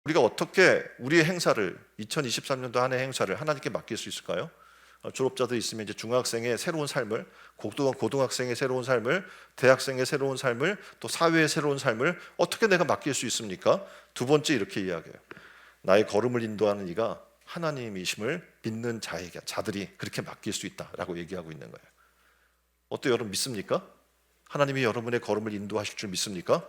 우리가 어떻게 우리의 행사를 2023년도 한 해 행사를 하나님께 맡길 수 있을까요? 졸업자들 있으면 이제 중학생의 새로운 삶을, 고등학생의 새로운 삶을, 대학생의 새로운 삶을, 또 사회의 새로운 삶을 어떻게 내가 맡길 수 있습니까? 두 번째 이렇게 이야기해요. 나의 걸음을 인도하는 이가 하나님이심을 믿는 자들이 그렇게 맡길 수 있다라고 얘기하고 있는 거예요. 어때요? 여러분 믿습니까? 하나님이 여러분의 걸음을 인도하실 줄 믿습니까?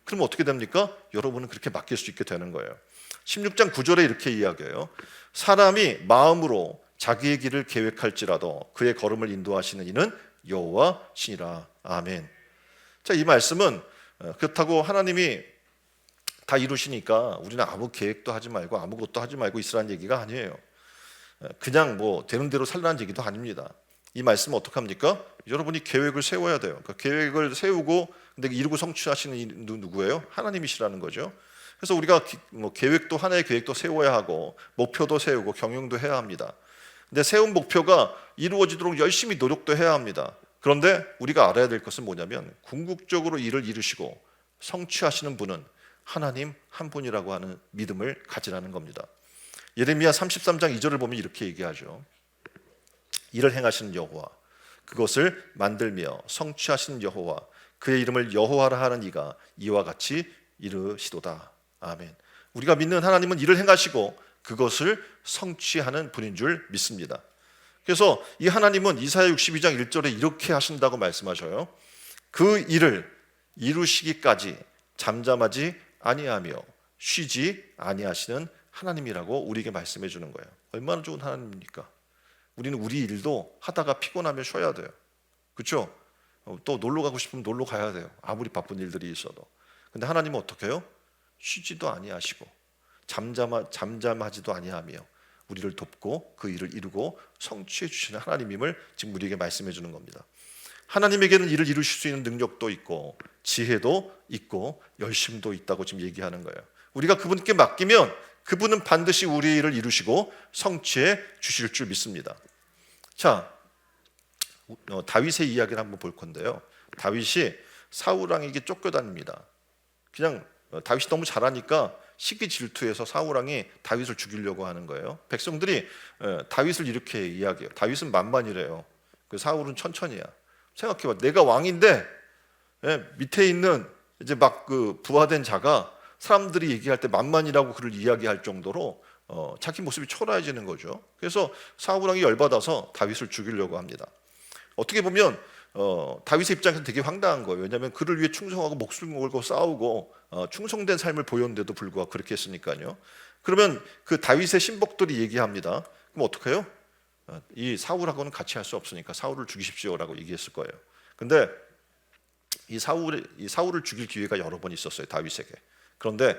그럼 어떻게 됩니까? 여러분은 그렇게 맡길 수 있게 되는 거예요. 16장 9절에 이렇게 이야기해요. 사람이 마음으로 자기의 길을 계획할지라도 그의 걸음을 인도하시는 이는 여호와시니라. 아멘. 자, 이 말씀은 그렇다고 하나님이 다 이루시니까 우리는 아무 계획도 하지 말고 아무것도 하지 말고 있으라는 얘기가 아니에요. 그냥 뭐 되는 대로 살라는 얘기도 아닙니다. 이 말씀은 어떻게 합니까? 여러분이 계획을 세워야 돼요. 그 계획을 세우고 근데 이루고 성취하시는 이 누구예요? 하나님이시라는 거죠. 그래서 우리가 계획도 하나의 계획도 세워야 하고 목표도 세우고 경영도 해야 합니다. 근데 세운 목표가 이루어지도록 열심히 노력도 해야 합니다. 그런데 우리가 알아야 될 것은 뭐냐면 궁극적으로 일을 이루시고 성취하시는 분은 하나님 한 분이라고 하는 믿음을 가지라는 겁니다. 예레미야 33장 2절을 보면 이렇게 얘기하죠. 일을 행하시는 여호와, 그것을 만들며 성취하시는 여호와, 그의 이름을 여호와라 하는 이가 이와 같이 이르시도다. 아멘. 우리가 믿는 하나님은 일을 행하시고 그것을 성취하는 분인 줄 믿습니다. 그래서 이 하나님은 이사야 62장 1절에 이렇게 하신다고 말씀하셔요. 그 일을 이루시기까지 잠잠하지 아니하며 쉬지 아니하시는 하나님이라고 우리에게 말씀해 주는 거예요. 얼마나 좋은 하나님입니까? 우리는 우리 일도 하다가 피곤하면 쉬어야 돼요. 그렇죠? 또 놀러 가고 싶으면 놀러 가야 돼요. 아무리 바쁜 일들이 있어도. 근데 하나님은 어떻게 해요? 쉬지도 아니하시고 잠잠하지도 아니하며 우리를 돕고 그 일을 이루고 성취해 주시는 하나님임을 지금 우리에게 말씀해 주는 겁니다. 하나님에게는 일을 이루실 수 있는 능력도 있고 지혜도 있고 열심도 있다고 지금 얘기하는 거예요. 우리가 그분께 맡기면 그분은 반드시 우리 일을 이루시고 성취해 주실 줄 믿습니다. 자, 다윗의 이야기를 한번 볼 건데요. 다윗이 사울 왕에게 쫓겨다닙니다. 그냥 다윗이 너무 잘하니까 시기 질투해서 사울 왕이 다윗을 죽이려고 하는 거예요. 백성들이 다윗을 이렇게 이야기해요. 다윗은 만만이래요. 그 사울은 천천히야. 생각해봐. 내가 왕인데 밑에 있는 이제 막 그 부하된 자가 사람들이 얘기할 때 만만이라고 그를 이야기할 정도로 자기 모습이 초라해지는 거죠. 그래서 사울 왕이 열받아서 다윗을 죽이려고 합니다. 어떻게 보면 다윗의 입장에서는 되게 황당한 거예요. 왜냐하면 그를 위해 충성하고 목숨 걸고 싸우고 충성된 삶을 보였는데도 불구하고 그렇게 했으니까요. 그러면 그 다윗의 신복들이 얘기합니다. 그럼 어떡해요? 이 사울하고는 같이 할 수 없으니까 사울을 죽이십시오라고 얘기했을 거예요. 근데 이 사울을 죽일 기회가 여러 번 있었어요, 다윗에게. 그런데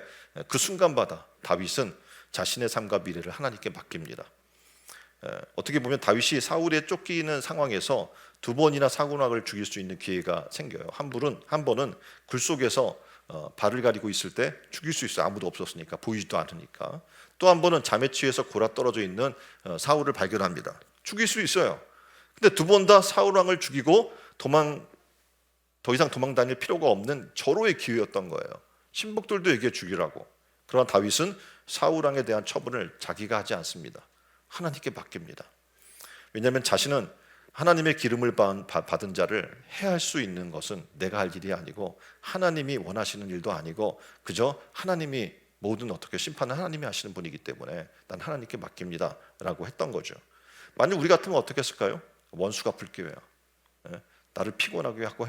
그 순간마다 다윗은 자신의 삶과 미래를 하나님께 맡깁니다. 어떻게 보면 다윗이 사울에 쫓기는 상황에서 두 번이나 사울왕을 죽일 수 있는 기회가 생겨요. 한 번은 굴 속에서 발을 가리고 있을 때 죽일 수 있어요. 아무도 없었으니까, 보이지도 않으니까. 또 한 번은 잠에 취해서 골아 떨어져 있는 사울을 발견합니다. 죽일 수 있어요. 근데 두 번 다 사울왕을 죽이고 더 이상 도망 다닐 필요가 없는 절호의 기회였던 거예요. 신복들도 얘기해 죽이라고. 그러나 다윗은 사울왕에 대한 처분을 자기가 하지 않습니다. 하나님께 맡깁니다. 왜냐하면 자신은 하나님의 기름을 받은 자를 해할 수 있는 것은 내가 할 일이 아니고 하나님이 원하시는 일도 아니고 그저 하나님이 모든 어떻게 심판은 하나님이 하시는 분이기 때문에 난 하나님께 맡깁니다 라고 했던 거죠. 만약 우리 같으면 어떻게 했을까요? 원수가 불기회야. 나를 피곤하게 하고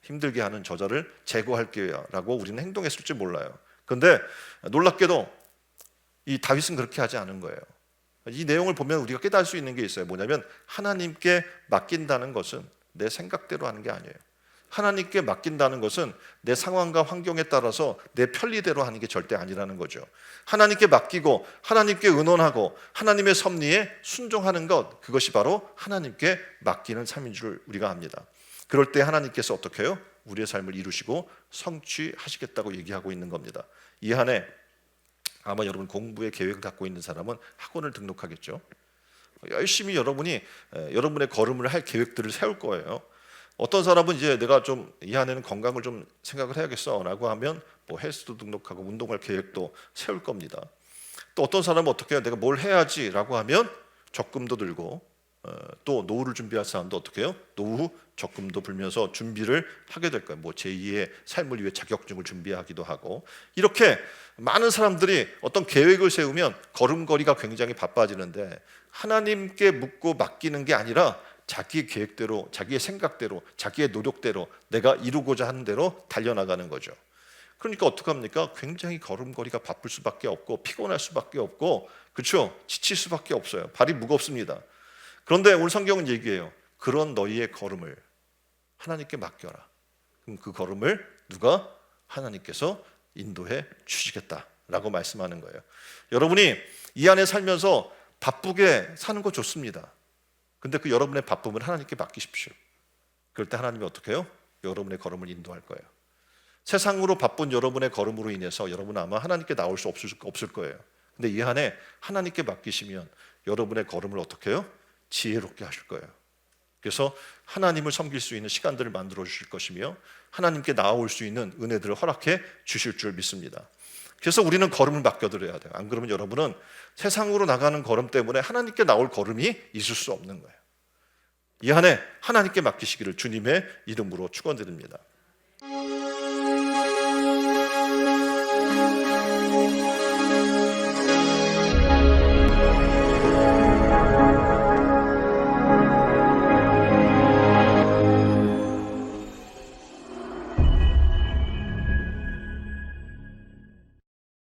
힘들게 하는 저자를 제거할게요 라고 우리는 행동했을지 몰라요. 그런데 놀랍게도 이 다윗은 그렇게 하지 않은 거예요. 이 내용을 보면 우리가 깨달을 수 있는 게 있어요. 뭐냐면 하나님께 맡긴다는 것은 내 생각대로 하는 게 아니에요. 하나님께 맡긴다는 것은 내 상황과 환경에 따라서 내 편리대로 하는 게 절대 아니라는 거죠. 하나님께 맡기고 하나님께 의논하고 하나님의 섭리에 순종하는 것, 그것이 바로 하나님께 맡기는 삶인 줄 우리가 압니다. 그럴 때 하나님께서 어떻게 해요? 우리의 삶을 이루시고 성취하시겠다고 얘기하고 있는 겁니다. 이 한 해 아마 여러분 공부의 계획을 갖고 있는 사람은 학원을 등록하겠죠. 열심히 여러분이 여러분의 걸음을 할 계획들을 세울 거예요. 어떤 사람은 이제 내가 좀 이 안에는 건강을 좀 생각을 해야겠어라고 하면 뭐 헬스도 등록하고 운동할 계획도 세울 겁니다. 또 어떤 사람은 어떻게 해요? 내가 뭘 해야지라고 하면 적금도 들고 또 노후를 준비할 사람도 어떻게 해요? 노후 적금도 불면서 준비를 하게 될 거예요. 뭐 제2의 삶을 위해 자격증을 준비하기도 하고 이렇게 많은 사람들이 어떤 계획을 세우면 걸음걸이가 굉장히 바빠지는데 하나님께 묻고 맡기는 게 아니라 자기의 계획대로, 자기의 생각대로, 자기의 노력대로 내가 이루고자 하는 대로 달려나가는 거죠. 그러니까 어떡합니까? 굉장히 걸음걸이가 바쁠 수밖에 없고 피곤할 수밖에 없고 그렇죠? 지칠 수밖에 없어요. 발이 무겁습니다. 그런데 오늘 성경은 얘기해요. 그런 너희의 걸음을 하나님께 맡겨라. 그럼 그 걸음을 누가? 하나님께서 인도해 주시겠다라고 말씀하는 거예요. 여러분이 이 안에 살면서 바쁘게 사는 거 좋습니다. 근데 그 여러분의 바쁨을 하나님께 맡기십시오. 그럴 때 하나님이 어떻게 해요? 여러분의 걸음을 인도할 거예요. 세상으로 바쁜 여러분의 걸음으로 인해서 여러분은 아마 하나님께 나올 수 없을 거예요. 근데 이 안에 하나님께 맡기시면 여러분의 걸음을 어떻게 해요? 지혜롭게 하실 거예요. 그래서 하나님을 섬길 수 있는 시간들을 만들어 주실 것이며 하나님께 나아올 수 있는 은혜들을 허락해 주실 줄 믿습니다. 그래서 우리는 걸음을 맡겨드려야 돼요. 안 그러면 여러분은 세상으로 나가는 걸음 때문에 하나님께 나올 걸음이 있을 수 없는 거예요. 이 안에 하나님께 맡기시기를 주님의 이름으로 축원드립니다.